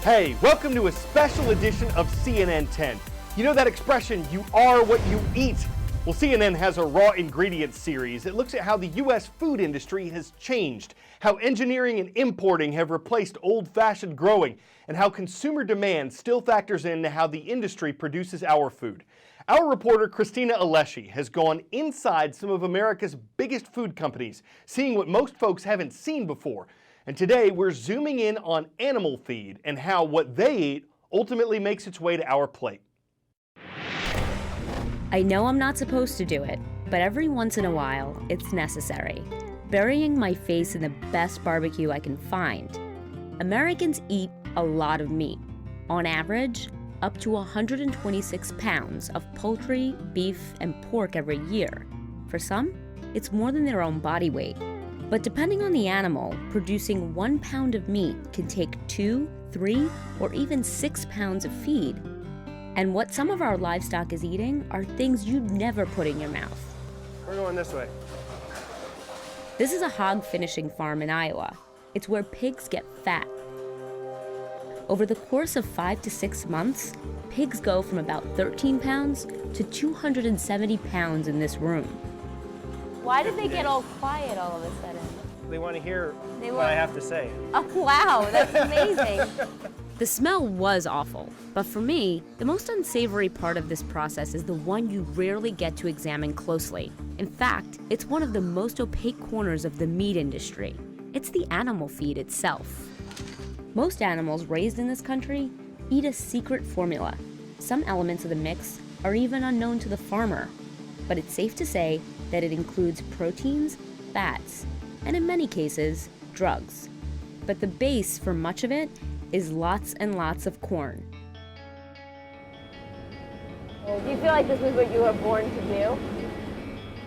Hey, welcome to a special edition of CNN 10. You know that expression, you are what you eat? Well, CNN has a raw ingredients series that looks at how the U.S. food industry has changed, how engineering and importing have replaced old-fashioned growing, and how consumer demand still factors into how the industry produces our food. Our reporter Christina Alessi has gone inside some of America's biggest food companies, seeing what most folks haven't seen before. And today we're zooming in on animal feed and how what they eat ultimately makes its way to our plate. I know I'm not supposed to do it, but every once in a while, it's necessary. Burying my face in the best barbecue I can find. Americans eat a lot of meat. On average, up to 126 pounds of poultry, beef, and pork every year. For some, it's more than their own body weight. But depending on the animal, producing 1 pound of meat can take 2, 3, or even 6 pounds of feed. And what some of our livestock is eating are things you'd never put in your mouth. We're going this way. This is a hog finishing farm in Iowa. It's where pigs get fat. Over the course of 5 to 6 months, pigs go from about 13 pounds to 270 pounds in this room. Why did they get all quiet all of a sudden? They want to hear what I have to say. Oh, wow, that's amazing. The smell was awful, but for me, the most unsavory part of this process is the one you rarely get to examine closely. In fact, it's one of the most opaque corners of the meat industry. It's the animal feed itself. Most animals raised in this country eat a secret formula. Some elements of the mix are even unknown to the farmer, but it's safe to say that it includes proteins, fats, and in many cases, drugs. But the base for much of it is lots and lots of corn. Do you feel like this was what you were born to do?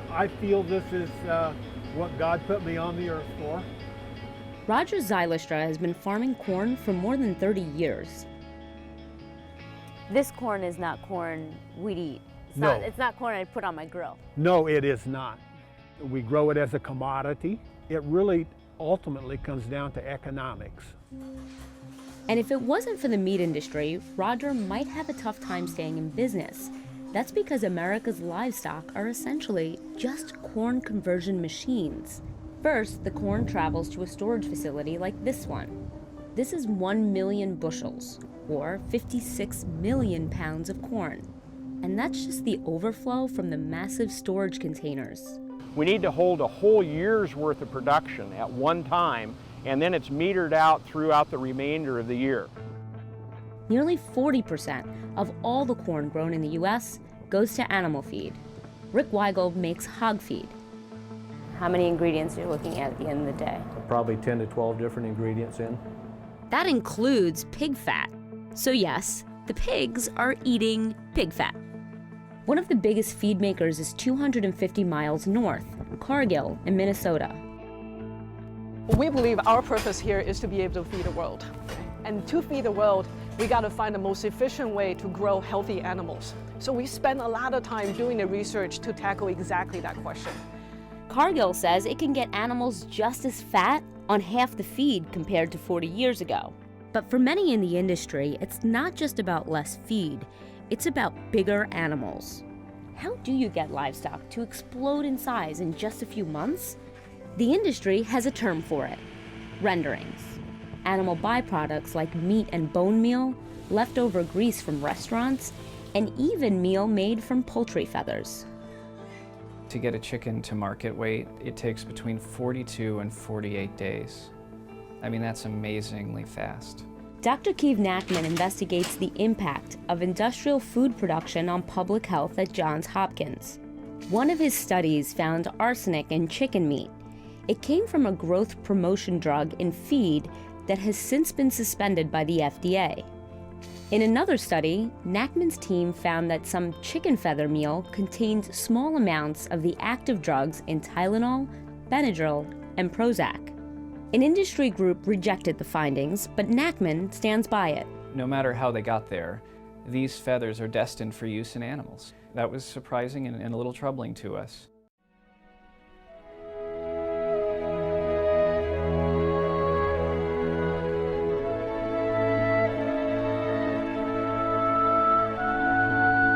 I feel this is what God put me on the earth for. Roger Zylistra has been farming corn for more than 30 years. This corn is not corn we'd eat. It's not corn I'd put on my grill. No, it is not. We grow it as a commodity. It really ultimately comes down to economics. And if it wasn't for the meat industry, Roger might have a tough time staying in business. That's because America's livestock are essentially just corn conversion machines. First, the corn travels to a storage facility like this one. This is 1 million bushels, or 56 million pounds of corn. And that's just the overflow from the massive storage containers. We need to hold a whole year's worth of production at one time, and then it's metered out throughout the remainder of the year. Nearly 40% of all the corn grown in the U.S. goes to animal feed. Rick Weigel makes hog feed. How many ingredients are you looking at the end of the day? Probably 10 to 12 different ingredients in. That includes pig fat. So yes, the pigs are eating pig fat. One of the biggest feed makers is 250 miles north, Cargill in Minnesota. We believe our purpose here is to be able to feed the world. And to feed the world, we got to find the most efficient way to grow healthy animals. So we spend a lot of time doing the research to tackle exactly that question. Cargill says it can get animals just as fat on half the feed compared to 40 years ago. But for many in the industry, it's not just about less feed, it's about bigger animals. How do you get livestock to explode in size in just a few months? The industry has a term for it: renderings. Animal byproducts like meat and bone meal, leftover grease from restaurants, and even meal made from poultry feathers. To get a chicken to market weight, it takes between 42 and 48 days. I mean, that's amazingly fast. Dr. Keith Nachman investigates the impact of industrial food production on public health at Johns Hopkins. One of his studies found arsenic in chicken meat. It came from a growth promotion drug in feed that has since been suspended by the FDA. In another study, Nachman's team found that some chicken feather meal contained small amounts of the active drugs in Tylenol, Benadryl, and Prozac. An industry group rejected the findings, but Nachman stands by it. No matter how they got there, these feathers are destined for use in animals. That was surprising and a little troubling to us.